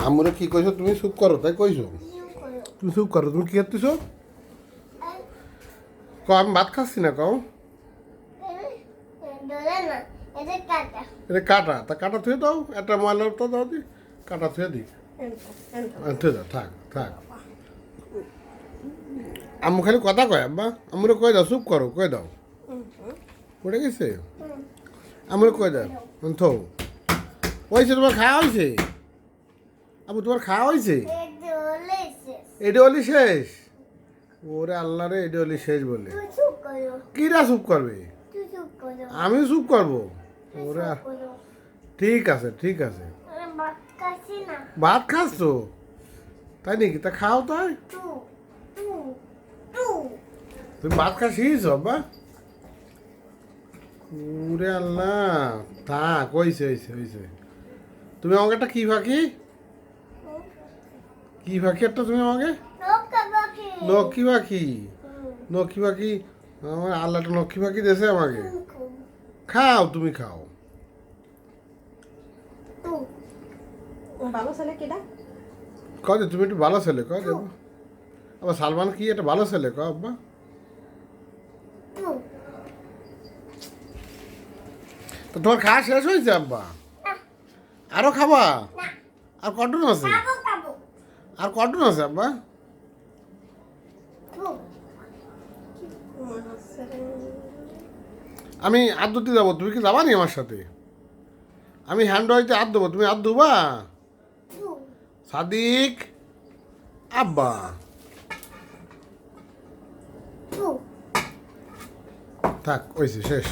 আমরা কি কইছো তুমি চুপ করো তাই কইছো তুমি চুপ করো তুমি কি করতেছো কও আমি ভাত খাচ্ছি না কও এটা কাটা তা কাটা থুয়ে দাও একটা ময়লা তো দাও দি কাটা থুয়ে দি থুয়ে দাও থাক থাক আম্মু খালি কথা কয় আব্বা আমরা কই দাও চুপ করো কই দাও পড়ে গেছে আমরা কই দাও থো হয়েছে তোমার খাওয়া হয়েছে আবু তোমার খাওয়া হয়েছে এটা হলি শেষ ওরে আল্লাহ রে এটা হলি শেষ বলে কিরা চুপ করবে আমিও চুপ করবো ওরে ঠিক আছে ঠিক আছে ভাত খাস তো তাই নাকি তা খাও তাই তুমি ভাত খা শিখিস বা ওরে আল্লাহ থাক হয়েছে হয়েছে হয়েছে তুমি আমাকে একটা কি ফাঁকি কি ফাঁকি একটা তুমি আমাকে লক্ষ্মী পাখি লক্ষ্মী পাখি আমার আল্লাহটা লক্ষ্মী পাখি দিয়েছে আমাকে খাও তুমি খাও ভালো ছেলে কেডা কবে তুমি একটু ভালো ছেলে কবে আবার সালমান কি একটা ভালো ছেলে ক আব্বা তো তোমার খাওয়া শেষ হয়েছে আব্বা আরো খাবা আর কটন আছে আর কটন আছে আব্বা আমি হাত ধুতে যাবো তুমি কি যাবা নি আমার সাথে আমি হ্যান্ড ওয়াইতে হাত দেবো তুমি হাত ধুবা সাদিক আব্বা থাক ওইছে শেষ